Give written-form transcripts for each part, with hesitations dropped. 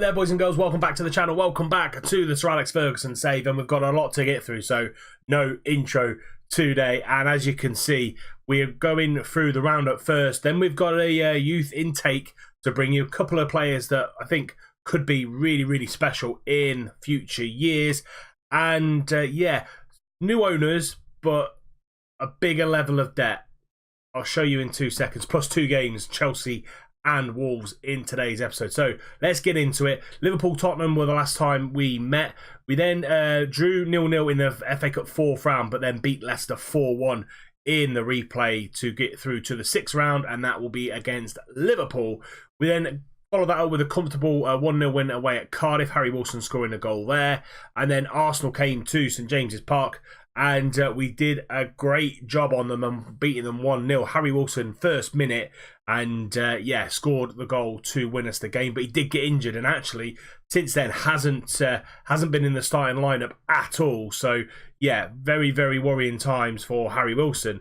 there, boys and girls, welcome back to the channel, welcome back to the Sir Alex Ferguson save, and we've got a lot to get through, so no intro today. And as you can see, we're going through the roundup first, then we've got a youth intake to bring you a couple of players that I think could be really special in future years, and yeah, new owners but a bigger level of debt. I'll show you in 2 seconds, plus 2 games, Chelsea and Wolves in today's episode. So let's get into it. Liverpool-Tottenham were the last time we met. We then drew 0-0 in the FA Cup 4th round, but then beat Leicester 4-1 in the replay to get through to the 6th round, and that will be against Liverpool. We then followed that up with a comfortable 1-0 win away at Cardiff, Harry Wilson scoring a goal there. And then Arsenal came to St James's Park, and we did a great job on them and beating them 1-0. Harry Wilson, first minute, and yeah, scored the goal to win us the game. But he did get injured, and actually, since then, hasn't been in the starting lineup at all. So yeah, very worrying times for Harry Wilson.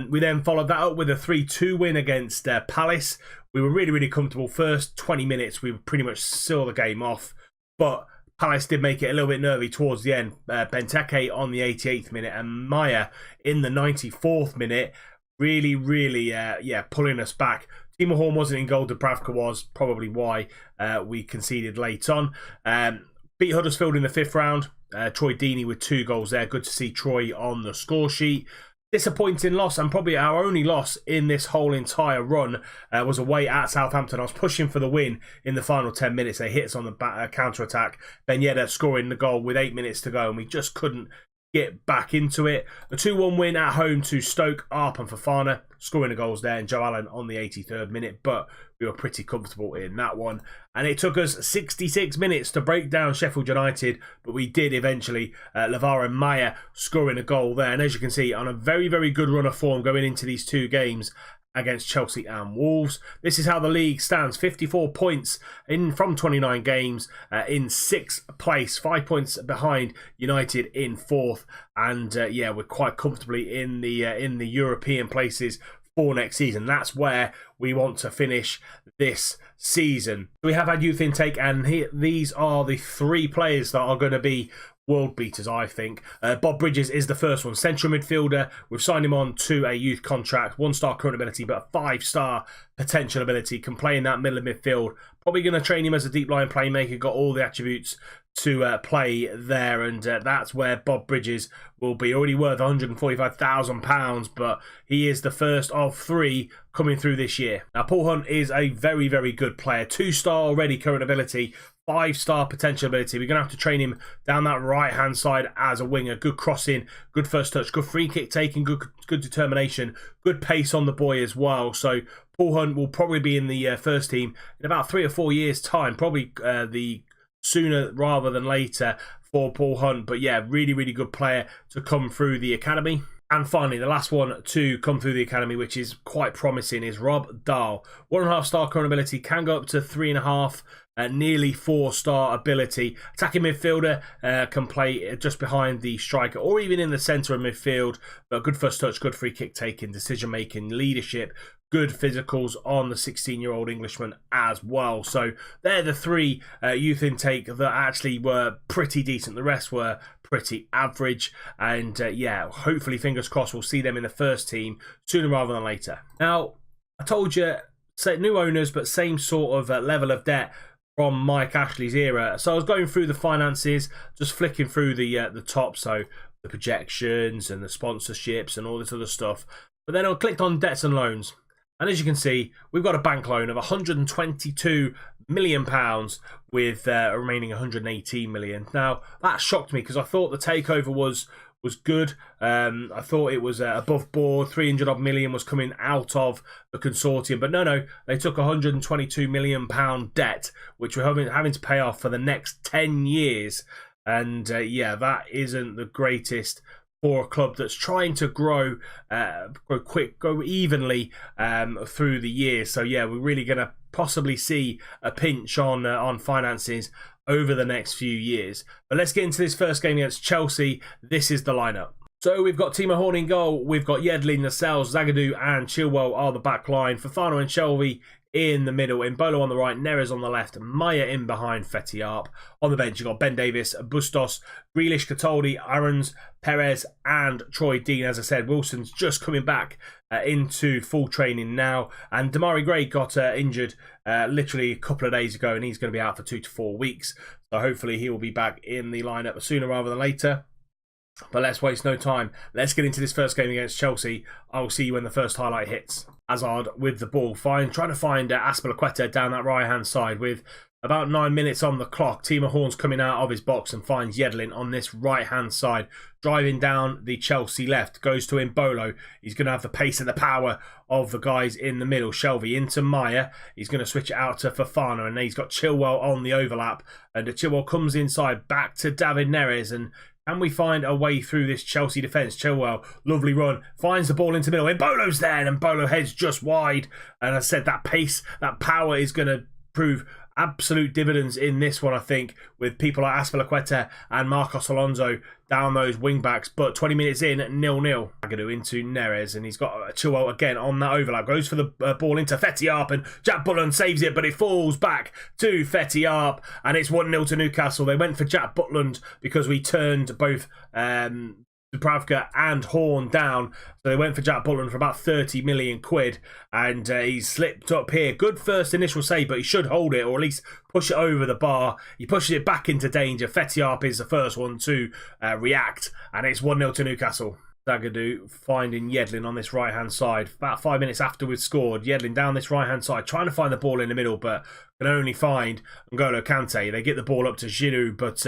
We then followed that up with a 3-2 win against Palace. We were really comfortable. First 20 minutes, we pretty much sealed the game off, but Palace did make it a little bit nervy towards the end. Benteke on the 88th minute and Maya in the 94th minute, really, yeah, pulling us back. Timo Horn wasn't in goal, Dubravka was, probably why we conceded late on. Beat Huddersfield in the 5th round. Troy Deeney with 2 goals there. Good to see Troy on the score sheet. Disappointing loss, and probably our only loss in this whole entire run was away at Southampton. I was pushing for the win in the final 10 minutes. They hit us on the counter-attack. Ben Yedder scoring the goal with 8 minutes to go, and we just couldn't get back into it. A 2-1 win at home to Stoke. Arp and Fofana scoring the goals there, and Joe Allen on the 83rd minute, but we were pretty comfortable in that one. And it took us 66 minutes to break down Sheffield United, but we did eventually. Lavara and Maya scoring a goal there, and as you can see, on a very good run of form going into these 2 games against Chelsea and Wolves. This is how the league stands: 54 points from 29 games, in 6th place, 5 points behind United in 4th, and yeah, we're quite comfortably in the European places for next season. That's where we want to finish this season. We have had youth intake, and these are the 3 players that are going to be world beaters, I think. Bob Bridges is the first one, central midfielder. We've signed him on to a youth contract, 1-star current ability, but a 5-star potential ability. Can play in that middle of midfield. Probably going to train him as a deep line playmaker. Got all the attributes to play there, and that's where Bob Bridges will be. Already worth £145,000, but he is the first of 3 coming through this year. Now, Paul Hunt is a very good player. 2-star already current ability, 5-star potential ability. We're going to have to train him down that right-hand side as a winger. Good crossing, good first touch, good free kick taking, good determination, good pace on the boy as well. So Paul Hunt will probably be in the first team in about 3 or 4 years' time, probably the sooner rather than later for Paul Hunt. But yeah, really good player to come through the academy. And finally, the last one to come through the academy, which is quite promising, is Rob Dahl. 1.5-star current ability, can go up to 3.5, nearly 4-star ability. Attacking midfielder, can play just behind the striker or even in the centre of midfield. But good first touch, good free kick taking, decision making, leadership, good physicals on the 16-year-old Englishman as well. So they're the 3 youth intake that actually were pretty decent. The rest were pretty average, and yeah, hopefully, fingers crossed, we'll see them in the first team sooner rather than later. Now, I told you, new owners, but same sort of level of debt from Mike Ashley's era. So I was going through the finances, just flicking through the top, so the projections and the sponsorships and all this other stuff. But then I clicked on debts and loans, and as you can see, we've got a bank loan of £122 million with remaining 118 million. Now, that shocked me because I thought the takeover was good. I thought it was above board. 300 odd million was coming out of the consortium, but no, they took £122 million debt, which we're having to pay off for the next 10 years. And yeah, that isn't the greatest for a club that's trying to grow evenly through the years. So yeah, we're really going to possibly see a pinch on finances over the next few years. But let's get into this first game against Chelsea. This is the lineup. So we've got Timo Horn in goal. We've got Yedlin, Lascelles, Zagadou and Chilwell are the back line. Fofana and Shelvey in the middle, Mbolo on the right, Neres on the left, Maya in behind, Fetty-Arp. On the bench, you've got Ben Davis, Bustos, Grealish, Cataldi, Aarons, Perez, and Troy Dean. As I said, Wilson's just coming back into full training now, and Damari Gray got injured literally a couple of days ago, and he's going to be out for 2 to 4 weeks. So hopefully he will be back in the lineup sooner rather than later. But let's waste no time. Let's get into this first game against Chelsea. I'll see you when the first highlight hits. Hazard with the ball, trying to find Azpilicueta down that right-hand side with about 9 minutes on the clock. Timo Horn's coming out of his box and finds Yedlin on this right-hand side. Driving down the Chelsea left, goes to Mbolo. He's going to have the pace and the power of the guys in the middle. Shelvey into Maya. He's going to switch it out to Fofana, and he's got Chilwell on the overlap. And Chilwell comes inside, back to David Neres, and can we find a way through this Chelsea defence? Chilwell, lovely run, finds the ball into the middle. Mbolo's there, and Mbolo heads just wide. And I said that pace, that power is going to prove absolute dividends in this one, I think, with people like Azpilicueta and Marcos Alonso down those wing backs. But 20 minutes in, 0-0. Zagadou into Neres, and he's got Chilwell again on that overlap. Goes for the ball into Fetty-Arp, and Jack Butland saves it, but it falls back to Fetty-Arp, and it's 1-0 to Newcastle. They went for Jack Butland because we turned both Dubravka and Horn down, so they went for Jack Butland for about 30 million quid, and he's slipped up here. Good first initial save, but he should hold it, or at least push it over the bar. He pushes it back into danger. Fetty-Arp is the first one to react, and it's 1-0 to Newcastle. Zagadou finding Yedlin on this right-hand side. About 5 minutes after we've scored, Yedlin down this right-hand side, trying to find the ball in the middle, but can only find N'Golo Kante. They get the ball up to Giroud, but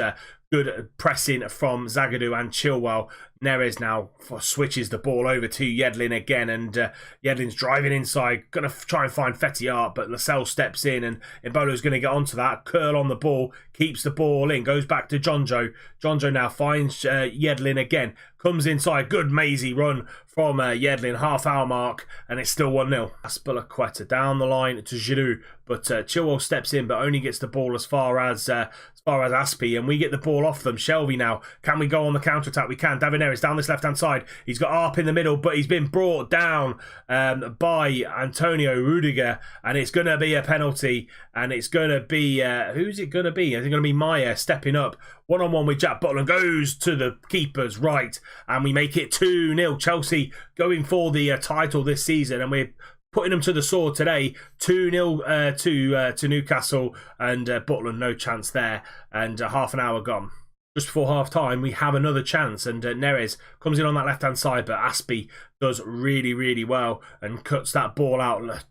good pressing from Zagadou and Chilwell. Neres now switches the ball over to Yedlin again, and Yedlin's driving inside, going to try and find Fetty-Arp, but Lascelles steps in, and Mbolo's going to get onto that. Curl on the ball, keeps the ball in, goes back to Jonjo. Jonjo now finds Yedlin again, comes inside, good mazy run from Yedlin, half-hour mark, and it's still 1-0. Azpilicueta down the line to Giroud, but Chilwell steps in, but only gets the ball as far as Aspi, and we get the ball off them. Shelvey now, can we go on the counter-attack? We can. David Neres down this left-hand side. He's got Arp in the middle, but he's been brought down by Antonio Rudiger, and it's going to be a penalty, and it's going to be, who's it going to be? I think it's going to be Maya stepping up. One-on-one with Jack Butland, goes to the keeper's right, and we make it 2-0. Chelsea going for the title this season, and we're putting them to the sword today. 2-0 to Newcastle, and Butland, no chance there, and half an hour gone. Just before half-time, we have another chance, and Neres comes in on that left-hand side, but Aspi does really, really well and cuts that ball out.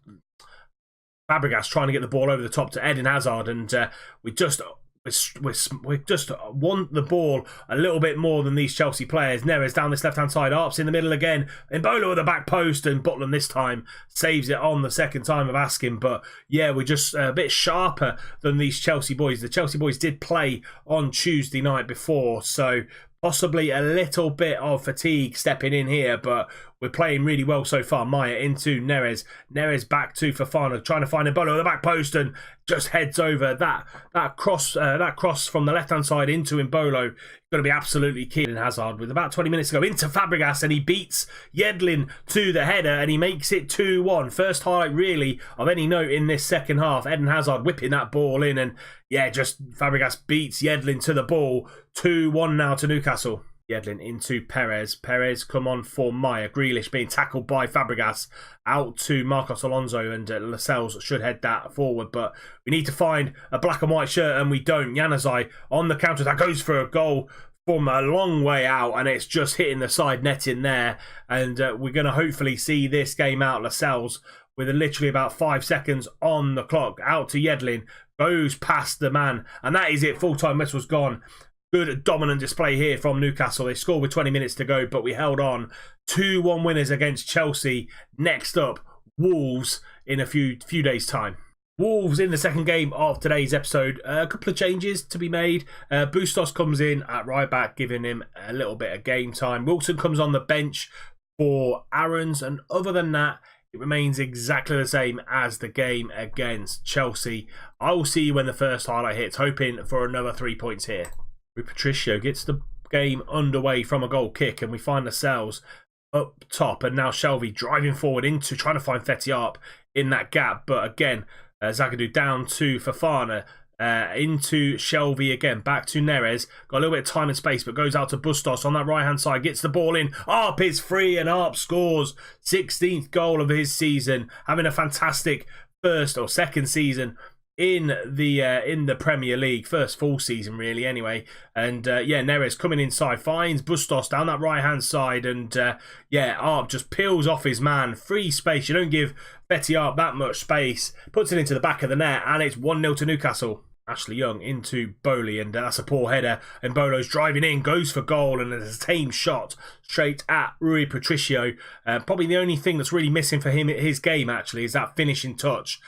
Fabregas trying to get the ball over the top to Eden Hazard, and we just want the ball a little bit more than these Chelsea players. Neres down this left-hand side, Arps in the middle again, Mbolo at the back post, and Butland this time saves it on the second time of asking. But yeah, we're just a bit sharper than these Chelsea boys. The Chelsea boys did play on Tuesday night before, so possibly a little bit of fatigue stepping in here, but we're playing really well so far. Maya into Neres. Neres back to Fofana, trying to find Mbolo at the back post, and just heads over that cross from the left-hand side into Mbolo. Going to be absolutely key in Hazard with about 20 minutes to go into Fabregas, and he beats Yedlin to the header, and he makes it 2-1. First highlight really of any note in this second half. Eden Hazard whipping that ball in, and yeah, just Fabregas beats Yedlin to the ball. 2-1 now to Newcastle. Yedlin into Perez. Perez come on for Maya. Grealish being tackled by Fabregas. Out to Marcos Alonso, and Lascelles should head that forward. But we need to find a black and white shirt, and we don't. Januzaj on the counter. That goes for a goal from a long way out, and it's just hitting the side net in there. And we're going to hopefully see this game out. Lascelles with literally about 5 seconds on the clock. Out to Yedlin. Goes past the man. And that is it. Full-time whistle's gone. Good dominant display here from Newcastle. They scored with 20 minutes to go, but we held on. 2-1 winners against Chelsea. Next up, Wolves in a few days' time. Wolves in the second game of today's episode. A couple of changes to be made. Bustos comes in at right back, giving him a little bit of game time. Wilson comes on the bench for Aarons, and other than that, it remains exactly the same as the game against Chelsea. I will see you when the first highlight hits, hoping for another 3 points here. Patricio gets the game underway from a goal kick, and we find ourselves up top, and now Shelvey driving forward into trying to find Fetty in that gap, but again Zagadou down to Fofana, into Shelvey again, back to Neres, got a little bit of time and space, but goes out to Bustos on that right hand side, gets the ball in, Arp is free, and Arp scores 16th goal of his season, having a fantastic first or second season in the Premier League, first full season really anyway. And yeah, Neres coming inside, finds Bustos down that right hand side, and yeah, Arp just peels off his man, free space. You don't give Betty Arp that much space, puts it into the back of the net, and it's 1-0 to Newcastle. Ashley Young into Bowley, and that's a poor header, and Bolo's driving in, goes for goal, and a tame shot straight at Rui Patricio. Probably the only thing that's really missing for him his game actually is that finishing touch.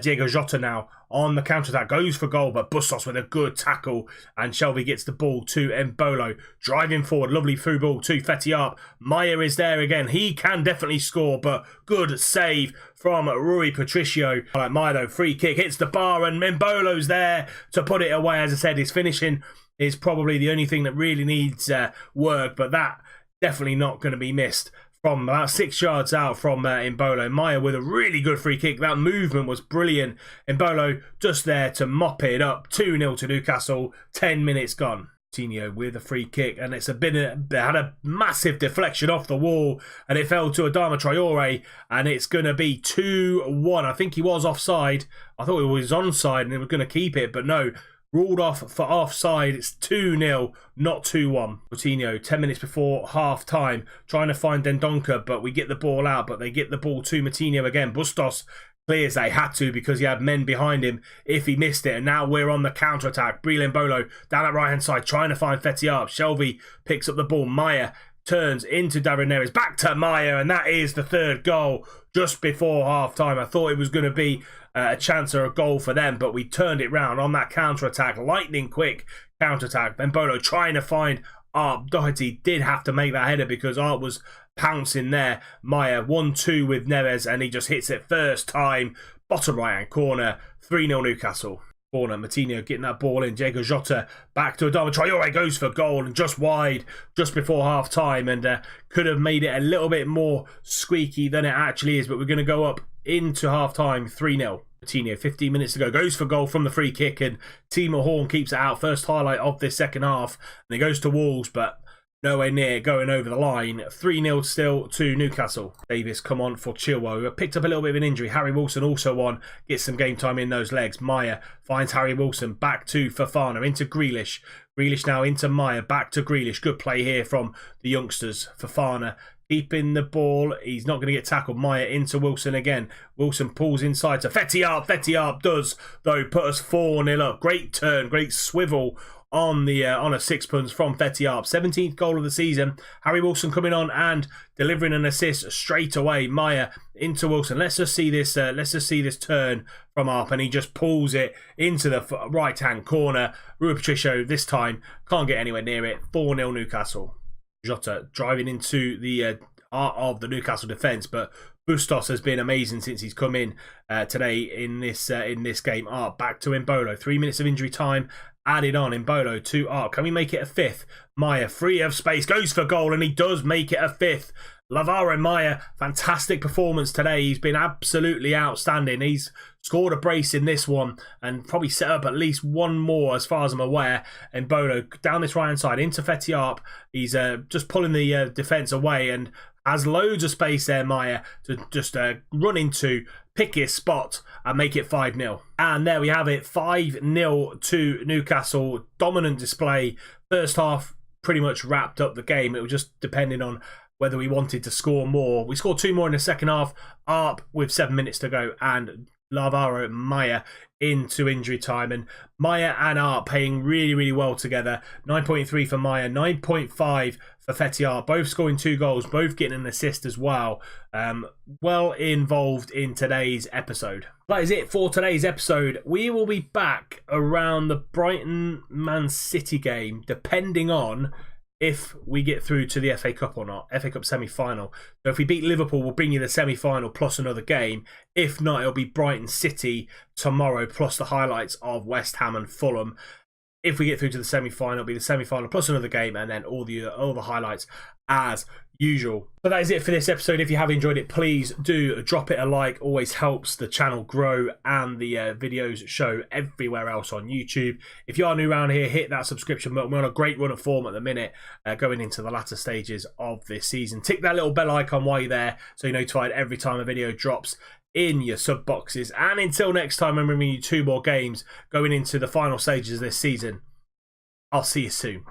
Diego Jota now on the counter-attack, goes for goal, but Bustos with a good tackle, and Shelvey gets the ball to Mbolo, driving forward, lovely through ball to Fetty Arp. Maya is there again, he can definitely score, but good save from Rui Patricio. Like Maya though, free kick, hits the bar, and Mbolo's there to put it away. As I said, his finishing is probably the only thing that really needs work, but that definitely not going to be missed. From about 6 yards out from Mbolo. Maya with a really good free kick. That movement was brilliant. Mbolo just there to mop it up. 2-0 to Newcastle. 10 minutes gone. Coutinho with a free kick, and it's had a massive deflection off the wall, and it fell to Adama Traore, and it's going to be 2-1. I think he was offside. I thought he was onside and he was going to keep it, but no. Ruled off for offside. It's 2-0, not 2-1. Coutinho, 10 minutes before half time, trying to find Dendoncker, but we get the ball out, but they get the ball to Coutinho again. Bustos clears, they had to because he had men behind him if he missed it, and now we're on the counter attack. Breel Mbolo down that right hand side, trying to find Fetty Arp. Shelvey picks up the ball. Maya turns into Darren Neres, back to Maya, and that is the third goal just before half time. I thought it was going to be a chance or a goal for them, but we turned it round on that counter-attack, lightning quick counter-attack. Mbolo trying to find Arp. Doherty did have to make that header because Arp was pouncing there. Maya 1-2 with Neres, and he just hits it first time. Bottom right-hand corner, 3-0 Newcastle. Corner, Coutinho getting that ball in. Diego Jota back to Adama Traore, goes for goal, and just wide just before half time, and could have made it a little bit more squeaky than it actually is, but we're going to go up into half time 3-0. Coutinho, 15 minutes to go, goes for goal from the free kick, and Timo Horn keeps it out. First highlight of this second half, and it goes to Wolves, but nowhere near going over the line. 3-0 still to Newcastle. Davis come on for Chilwell, who picked up a little bit of an injury. Harry Wilson also on, gets some game time in those legs. Maya finds Harry Wilson, back to Fofana, into Grealish. Grealish now into Maya, back to Grealish. Good play here from the youngsters. Fofana keeping the ball. He's not going to get tackled. Maya into Wilson again. Wilson pulls inside to Fetty Arp. Fetty Arp does, though, put us 4-0 up. Great turn, great swivel on a sixpence from Fetty Arp. 17th goal of the season. Harry Wilson coming on and delivering an assist straight away. Maya into Wilson. Let's just see this turn from Arp, and he just pulls it into the right hand corner. Rui Patricio this time can't get anywhere near it. 4-0 Newcastle. Jota driving into the art of the Newcastle defence, but Bustos has been amazing since he's come in today in this game. Arp back to Mbolo. 3 minutes of injury time added on. Mbolo to Arp. Can we make it a fifth? Maya free of space, goes for goal, and he does make it a fifth. Lavaro Maya, fantastic performance today. He's been absolutely outstanding. He's scored a brace in this one and probably set up at least one more as far as I'm aware. And Bolo down this right hand side into Fetty Arp. He's just pulling the defence away and has loads of space there, Maya, to just run into, pick his spot and make it 5-0. And there we have it, 5-0 to Newcastle. Dominant display. First half pretty much wrapped up the game. It was just depending on whether we wanted to score more. We scored 2 more in the second half. Arp with 7 minutes to go, and Lavaro Maya into injury time, and Maya and Arp playing really, really well together. 9.3 for Maya, 9.5 for Fetty Arp, both scoring 2 goals, both getting an assist as well. Well involved in today's episode. That is it for today's episode. We will be back around the Brighton Man City game, depending on if we get through to the FA Cup or not, FA Cup semi-final. So if we beat Liverpool, we'll bring you the semi-final plus another game. If not, it'll be Brighton City tomorrow, plus the highlights of West Ham and Fulham. If we get through to the semi-final, it'll be the semi-final plus another game, and then all the highlights as usual. But that is it for this episode. If you have enjoyed it, please do drop it a like. Always helps the channel grow and the videos show everywhere else on YouTube. If you are new around here, hit that subscription button. We're on a great run of form at the minute, going into the latter stages of this season. Tick that little bell icon while you're there so you're notified every time a video drops in your sub boxes. And until next time, I'm bringing you 2 more games going into the final stages of this season. I'll see you soon.